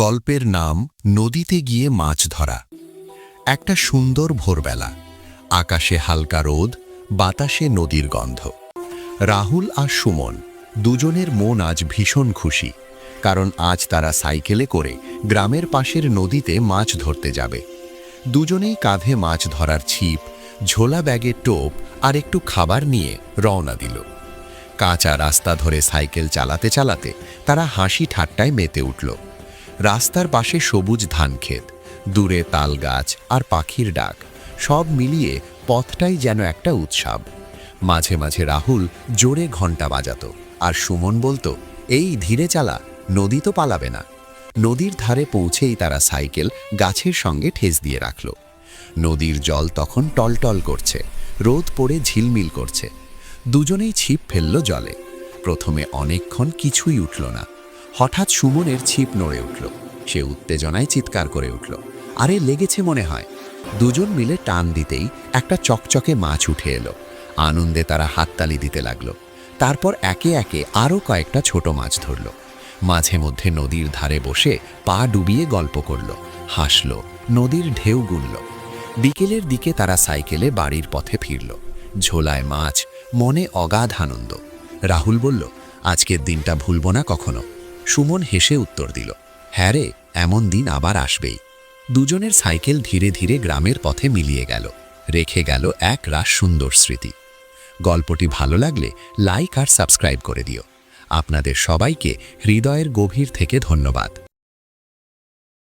গল্পের নাম নদীতে গিয়ে মাছ ধরা। একটা সুন্দর ভোরবেলা, আকাশে হালকা রোদ, বাতাসে নদীর গন্ধ। রাহুল আর সুমন দুজনের মন আজ ভীষণ খুশি, কারণ আজ তারা সাইকেলে করে গ্রামের পাশের নদীতে মাছ ধরতে যাবে। দুজনেই কাঁধে মাছ ধরার ছিপ, ঝোলা ব্যাগের টোপ আর একটু খাবার নিয়ে রওনা দিল। কাঁচা রাস্তা ধরে সাইকেল চালাতে চালাতে তারা হাসি ঠাট্টায় মেতে উঠল। রাস্তার পাশে সবুজ ধানক্ষেত, দূরে তাল গাছ আর পাখির ডাক, সব মিলিয়ে পথটাই যেন একটা উৎসব। মাঝে মাঝে রাহুল জোরে ঘন্টা বাজাতো, আর সুমন বলতো, এই ধীরে চালা, নদী তো পালাবে না। নদীর ধারে পৌঁছেই তারা সাইকেল গাছের সঙ্গে ঠেস দিয়ে রাখল। নদীর জল তখন টলটল করছে, রোদ পড়ে ঝিলমিল করছে। দুজনেই ছিপ ফেলল জলে। প্রথমে অনেকক্ষণ কিছুই উঠল না। হঠাৎ সুমনের ছিপ নড়ে উঠল। সে উত্তেজনায় চিৎকার করে উঠল, আরে লেগেছে মনে হয়। দুজন মিলে টান দিতেই একটা চকচকে মাছ উঠে এলো। আনন্দে তারা হাততালি দিতে লাগলো। তারপর একে একে আরও কয়েকটা ছোট মাছ ধরল। মাঝে মধ্যে নদীর ধারে বসে পা ডুবিয়ে গল্প করল, হাসল, নদীর ঢেউ গুনল। বিকেলের দিকে তারা সাইকেলে বাড়ির পথে ফিরল। ঝোলায় মাছ, মনে অগাধ আনন্দ। রাহুল বলল, আজকের দিনটা ভুলব না কখনো। সুমন হেসে উত্তর দিল, হ্যাঁ রে, এমন দিন আবার আসবেই। দুজনের সাইকেল ধীরে ধীরে গ্রামের পথে মিলিয়ে গেল, রেখে গেল এক রাস সুন্দর স্মৃতি। গল্পটি ভালো লাগলে লাইক আর সাবস্ক্রাইব করে দিও। আপনাদের সবাইকে হৃদয়ের গভীর থেকে ধন্যবাদ।